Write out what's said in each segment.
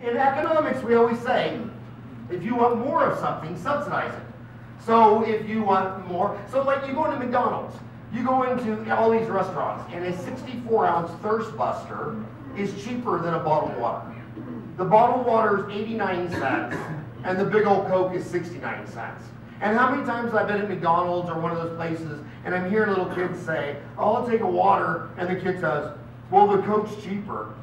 In economics, we always say, if you want more of something, subsidize it. So if you want more, so like you go into McDonald's, you go into all these restaurants, and a 64-ounce Thirst Buster is cheaper than a bottled water. The bottled water is 89 cents, and the big old Coke is 69 cents. And how many times I've been at McDonald's or one of those places, and I'm hearing little kids say, oh, I'll take a water, and the kid says, well, the Coke's cheaper.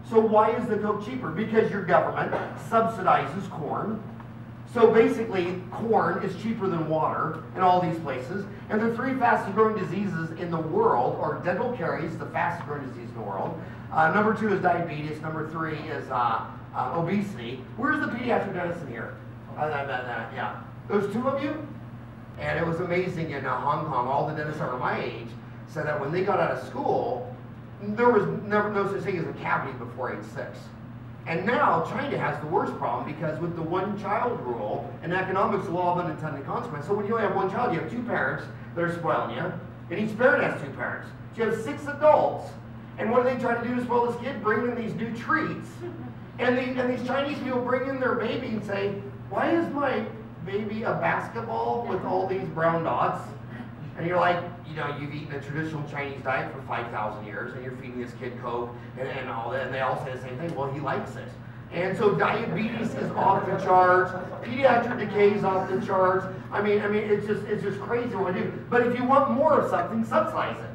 So why is the Coke cheaper? Because your government subsidizes corn. So basically, corn is cheaper than water in all these places. And the three fastest growing diseases in the world are dental caries, the fastest growing disease in the world. Number 2 is diabetes. Number 3 is obesity. Where's the pediatric dentist in here? Yeah. There's 2 of you? And it was amazing in Hong Kong, all the dentists over my age said that when they got out of school, there was never no such thing as a cavity before age 6. And now China has the worst problem because with the one-child rule and economics, law of unintended consequence. So when you only have one child, you have 2 parents that are spoiling you, and each parent has 2 parents. So you have 6 adults, and what do they try to do to spoil this kid? Bring in these new treats. And these Chinese people bring in their baby and say, why is my baby a basketball with all these brown dots? And you're like, you know, you've eaten a traditional Chinese diet for 5,000 years, and you're feeding this kid Coke and all that, and they all say the same thing. Well, he likes it. And so diabetes is off the charts, pediatric decay is off the charts. I mean, it's just crazy what we do. But if you want more of something, subsidize it.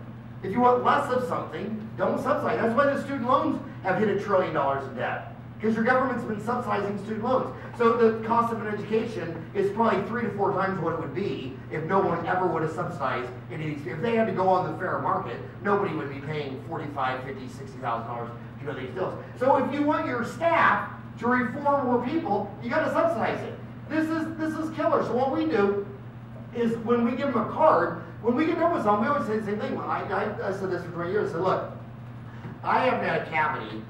If you want less of something, don't subsidize. That's why the student loans have hit $1 trillion in debt. Because your government's been subsidizing student loans. So the cost of an education is probably 3 to 4 times what it would be if no one ever would have subsidized any of these. If they had to go on the fair market, nobody would be paying $45,000, $50,000, $60,000 to go to these deals. So if you want your staff to reform more people, you got to subsidize it. This is killer. So what we do is when we give them a card, when we get done with something, we always say the same thing. I said this for 20 years. I said, look, I haven't had a cavity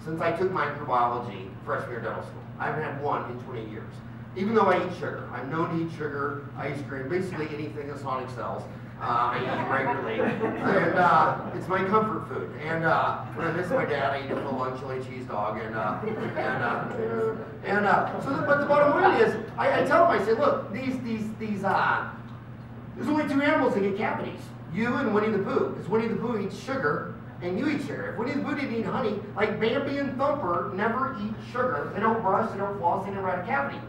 since I took microbiology freshman year dental school. I haven't had one in 20 years. Even though I eat sugar. I'm known to eat sugar, ice cream, basically anything that Sonic sells. I eat regularly. And it's my comfort food. And when I miss my dad, I eat a full lunch chili cheese dog. But the bottom line is, I tell them, I say, look, there's only 2 animals that get cavities. You and Winnie the Pooh. Because Winnie the Pooh eats sugar, and you eat sugar. If Winnie the Pooh didn't eat honey, like Bambi and Thumper never eat sugar. They don't brush, they don't floss, they never had a cavity.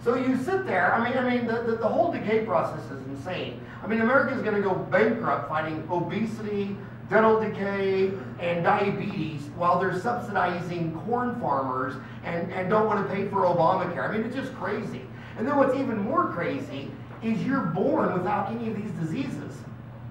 So you sit there, I mean, the whole decay process is insane. I mean, America's going to go bankrupt fighting obesity, dental decay, and diabetes while they're subsidizing corn farmers and don't want to pay for Obamacare. I mean, it's just crazy. And then what's even more crazy is you're born without any of these diseases.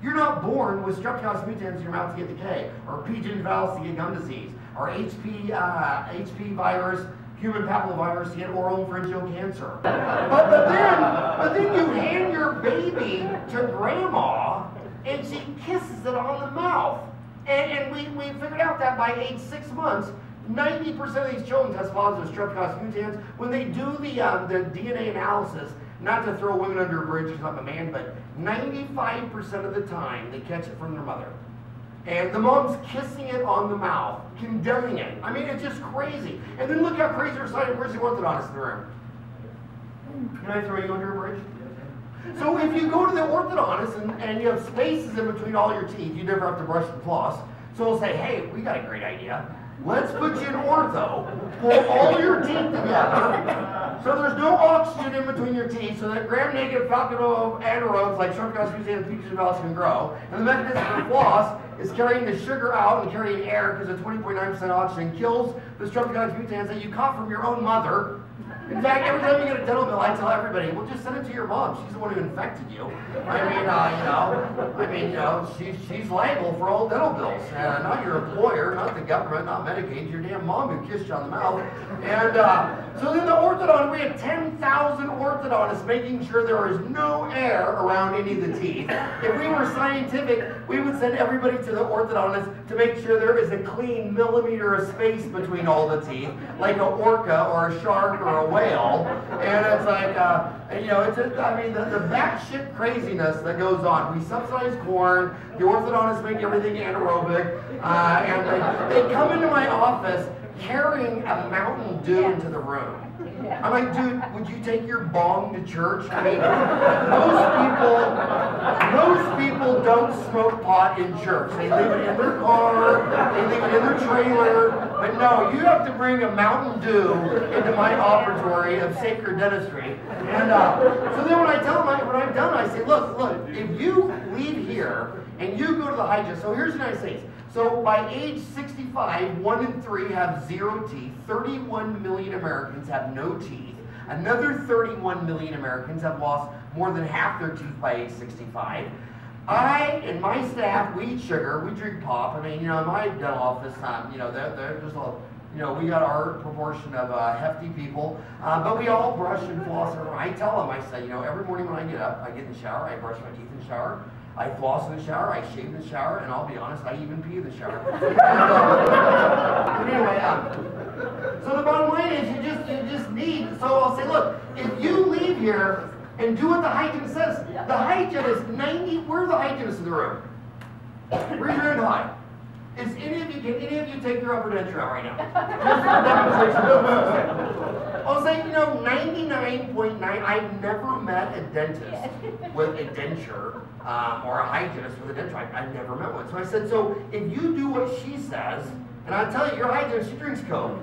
You're not born with Streptococcus mutans in your mouth to get decay, or P. gingivalis to get gum disease, or HP virus, human papillovirus to get oral pharyngeal cancer. But then you hand your baby to grandma, and she kisses it on the mouth. And we figured out that by age 6 months, 90% of these children test positive for Streptococcus mutans. When they do the DNA analysis, not to throw women under a bridge because I'm a man, but 95% of the time they catch it from their mother. And the mom's kissing it on the mouth, condemning it. I mean, it's just crazy. And then look how crazy or excited, where's the orthodontist in the room? Can I throw you under a bridge? So if you go to the orthodontist and you have spaces in between all your teeth, you never have to brush and floss. So we'll say, hey, we got a great idea. Let's put you in ortho, pull all your teeth together, so there's no oxygen in between your teeth, so that gram-negative falciparum anaerobes like Streptococcus mutans and P. gingivalis can grow. And the mechanism for floss is carrying the sugar out and carrying air because the 20.9% oxygen kills the Streptococcus mutans that you caught from your own mother. In fact, every time you get a dental bill, I tell everybody, well, just send it to your mom. She's the one who infected you. She's liable for all dental bills. Not your employer, not the government, not Medicaid, your damn mom who kissed you on the mouth. And so then the orthodontist, we had 10,000 orthodontists making sure there is no air around any of the teeth. If we were scientific, we would send everybody to the orthodontist to make sure there is a clean millimeter of space between all the teeth, like a orca or a shark or a whale. And it's like, it's just, the batshit craziness that goes on. We subsidize corn, the orthodontists make everything anaerobic, and they come into my office carrying a Mountain Dew into the room. I'm like, dude, would you take your bong to church? I mean, most people don't smoke pot in church. They leave it in their car, they leave it in their trailer. But no, you have to bring a Mountain Dew into my operatory of sacred dentistry. And so then when I tell them, when I'm done, I say, look, if you leave here and you go to the hygienist, so here's the United States. So by age 65, 1 in 3 have 0 teeth. 31 million Americans have no teeth. Another 31 million Americans have lost more than half their teeth by age 65. I and my staff, we eat sugar, we drink pop. I mean, in my dental office, they're just all, we got our proportion of hefty people, but we all brush and floss. I tell them, I say, every morning when I get up, I get in the shower, I brush my teeth in the shower, I floss in the shower, I shave in the shower, and I'll be honest, I even pee in the shower. But anyway, so the bottom line is you just need, so I'll say, look, if you leave here and do what the hygienist says, the hygienist, where's the hygienist in the room? Raise your hand high. Can any of you take your upper denture out right now? Just for demonstration. I'll say, 99.9, I've never met a dentist with a denture or a hygienist with a denture. I've never met one. So I said, so if you do what she says, and I tell you, your hygienist, she drinks Coke,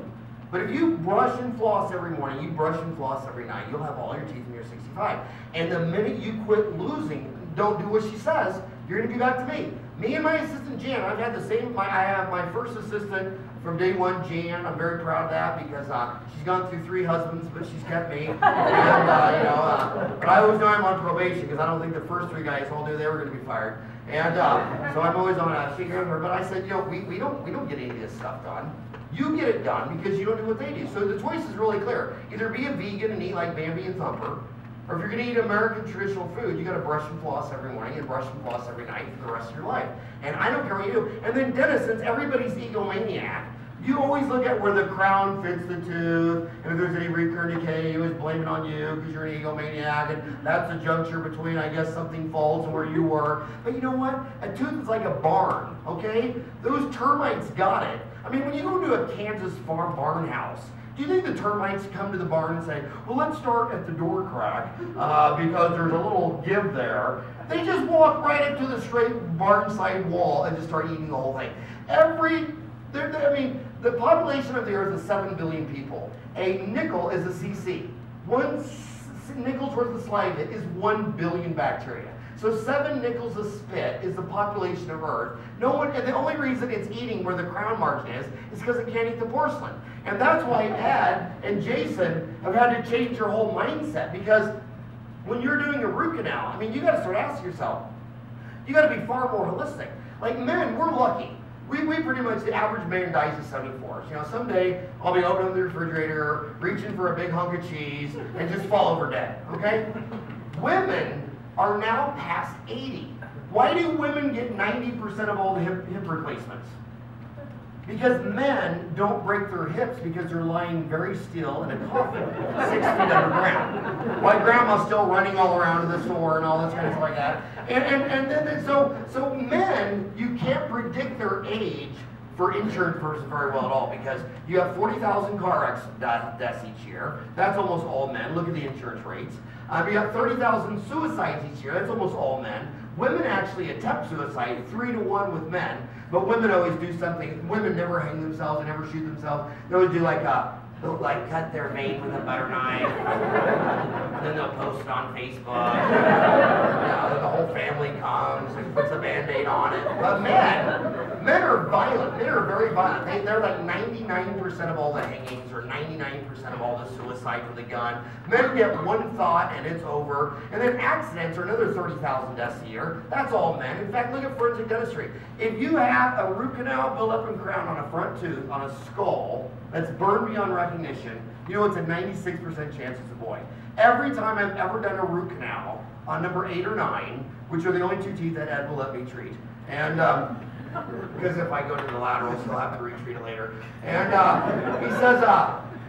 but if you brush and floss every morning, you brush and floss every night, you'll have all your teeth when you're 65. And the minute you quit losing, don't do what she says, you're going to be back to me. Me and my assistant Jan, I've had the same, I have my first assistant from day one, Jan. I'm very proud of that because she's gone through 3 husbands, but she's kept me. And, but I always know I'm on probation because I don't think the first 3 guys all knew they were going to be fired. And so I'm always on figuring her. But I said, we don't get any of this stuff done. You get it done because you don't do what they do. So the choice is really clear. Either be a vegan and eat like Bambi and Thumper, or if you're going to eat American traditional food, you got to brush and floss every morning and brush and floss every night for the rest of your life. And I don't care what you do. And then dentists, since everybody's egomaniac, you always look at where the crown fits the tooth, and if there's any recurrent decay, you always blame it on you because you're an egomaniac, and that's the juncture between, I guess, something falls and where you were. But you know what? A tooth is like a barn, okay? Those termites got it. I mean, when you go to a Kansas farm barn house, do you think the termites come to the barn and say, well, let's start at the door crack because there's a little give there? They just walk right up to the straight barn side wall and just start eating the whole thing. The population of the earth is 7 billion people. A nickel is a cc. 1 nickel's worth of saliva is 1 billion bacteria. So 7 nickels of spit is the population of Earth. And the only reason it's eating where the crown margin is because it can't eat the porcelain. And that's why Ed and Jason have had to change their whole mindset, because when you're doing a root canal, you got to start asking yourself, you got to be far more holistic. Like men, we're lucky. We pretty much, the average man dies at 74. Someday I'll be opening the refrigerator, reaching for a big hunk of cheese, and just fall over dead, okay? Women are now past 80. Why do women get 90% of all the hip replacements? Because men don't break their hips because they're lying very still in a coffin 6 feet underground. While grandma's still running all around in the store and all this kind of stuff like that. So men, you can't predict their age for insurance purposes very well at all, because you have 40,000 car deaths each year. That's almost all men. Look at the insurance rates. You have 30,000 suicides each year. That's almost all men. Women actually attempt suicide 3 to 1 with men, but women always do something. Women never hang themselves, they never shoot themselves. They always do they'll cut their vein with a butter knife, and then they'll post it on Facebook. Then the whole family comes and puts a Band-Aid on it. But men are violent. Men are very violent. They're like 99% of all the hangings, or 99% of all the suicide with a gun. Men get one thought and it's over. And then accidents are another 30,000 deaths a year. That's all men. In fact, look at forensic dentistry. If you have a root canal, build-up, and crown on a front tooth on a skull that's burned beyond recognition, it's a 96% chance it's a boy. Every time I've ever done a root canal on number 8 or 9, which are the only 2 teeth that Ed will let me treat, and because if I go to the laterals, he'll have to retreat it later. And he says,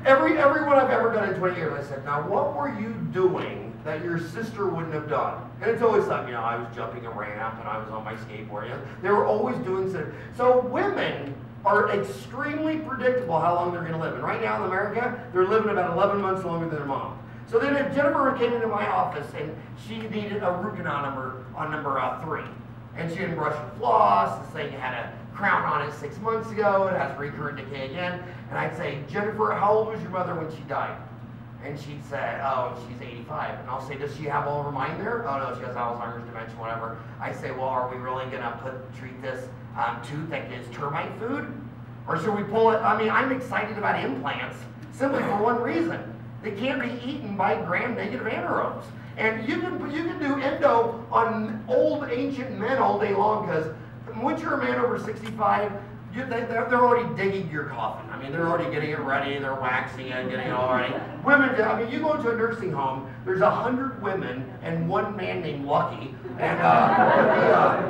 every one I've ever done in 20 years, I said, now what were you doing that your sister wouldn't have done? And it's always something, I was jumping a ramp and I was on my skateboard. They were always doing something. So women are extremely predictable how long they're going to live. And right now in America, they're living about 11 months longer than their mom. So then if Jennifer came into my office and she needed a root canal on number 3, and she didn't brush her floss, this thing had a crown on it 6 months ago, it has recurrent decay again, and I'd say, Jennifer, how old was your mother when she died? And she'd say, oh, she's 85. And I'll say, does she have all of her mind there? Oh no, she has Alzheimer's, dementia, whatever. I say, well, are we really gonna treat this tooth that is termite food? Or should we pull it? I mean, I'm excited about implants simply for one reason. They can't be eaten by gram-negative anaerobes. And you can do endo on old ancient men all day long, because once you're a man over 65, they're already digging your coffin. I mean, they're already getting it ready, they're waxing it, getting it all ready. Women, I mean, you go into a nursing home, there's 100 women and one man named Lucky, and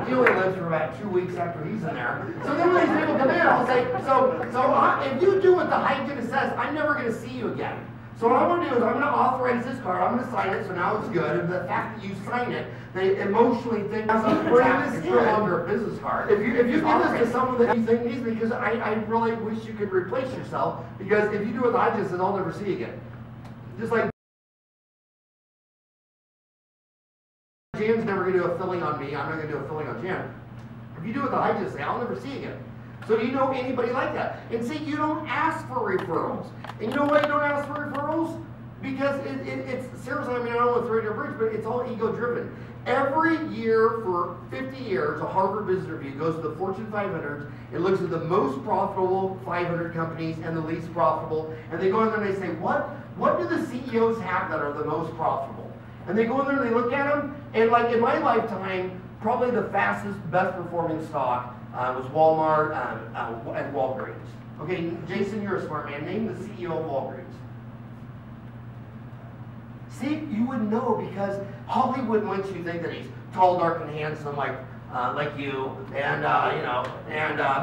he only lives for about 2 weeks after he's in there. So then when these people come in, I'll say, if you do what the hygienist says, I'm never going to see you again. So what I'm going to do is I'm going to authorize this card, I'm going to sign it, so now it's good, and the fact that you sign it, they emotionally think it's no longer a business card. If you give this to someone that you think needs me, because I really wish you could replace yourself, because if you do what the hygienist says, I'll never see you again. Just like Jan's never going to do a filling on me, I'm not going to do a filling on Jan. If you do what the hygienist says, I'll never see you again. So do you know anybody like that? And see, you don't ask for referrals. And you know why you don't ask for referrals? Because it's seriously, I mean, I don't want to throw it in your bridge, but it's all ego-driven. Every year for 50 years, a Harvard Business Review goes to the Fortune 500. It looks at the most profitable 500 companies and the least profitable. And they go in there and they say, what do the CEOs have that are the most profitable? And they go in there and they look at them. And like in my lifetime, probably the fastest, best performing stock was Walmart and Walgreens. Okay, Jason, you're a smart man. Name the CEO of Walgreens. See, you would know, because Hollywood wants you to think that he's tall, dark, and handsome, like you, and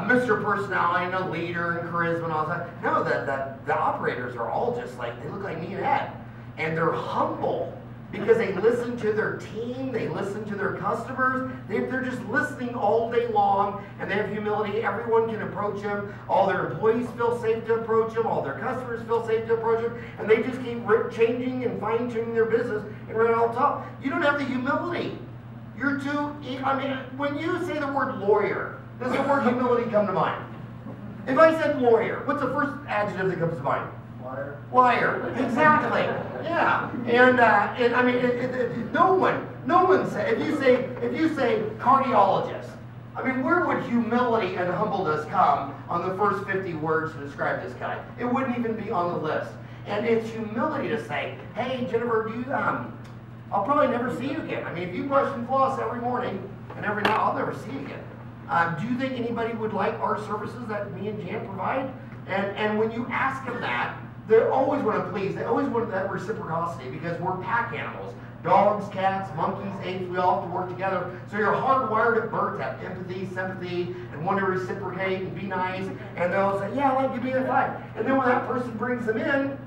Mr. Personality, and a leader, and charisma, and all that. No, the operators are all just like, they look like me and Ed, and they're humble. Because they listen to their team, they listen to their customers, they're just listening all day long, and they have humility. Everyone can approach them. All their employees feel safe to approach them. All their customers feel safe to approach them. And they just keep changing and fine-tuning their business and right on top. You don't have the humility. You're too, I mean, when you say the word lawyer, does the word humility come to mind? If I said lawyer, what's the first adjective that comes to mind? Liar. Liar, exactly. Yeah, and I mean, no one say. If you say cardiologist, I mean, where would humility and humbleness come on the first 50 words to describe this guy? It wouldn't even be on the list. And it's humility to say, hey, Jennifer, I'll probably never see you again. I mean, if you brush and floss every morning and every night, I'll never see you again. Do you think anybody would like our services that me and Jan provide? And when you ask them that, they always want to please. They always want that reciprocity, because we're pack animals. Dogs, cats, monkeys, apes, we all have to work together. So you're hardwired at birth to have empathy, sympathy, and want to reciprocate and be nice. And they'll say, yeah, give me a $5. And then when that person brings them in,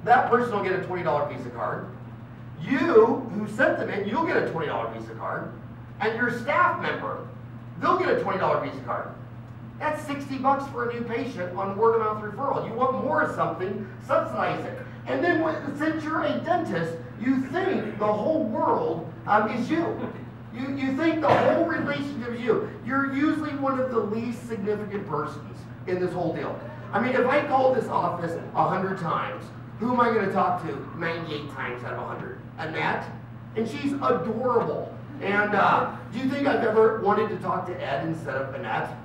that person will get a $20 Visa card. You, who sent them in, you'll get a $20 Visa card. And your staff member, they'll get a $20 Visa card. That's $60 for a new patient on word-of-mouth referral. You want more of something, subsidize it. And then since you're a dentist, you think the whole world is you. You think the whole relationship is you. You're usually one of the least significant persons in this whole deal. I mean, if I call this office 100 times, who am I going to talk to 98 times out of 100? Annette? And she's adorable. And do you think I've ever wanted to talk to Ed instead of Annette?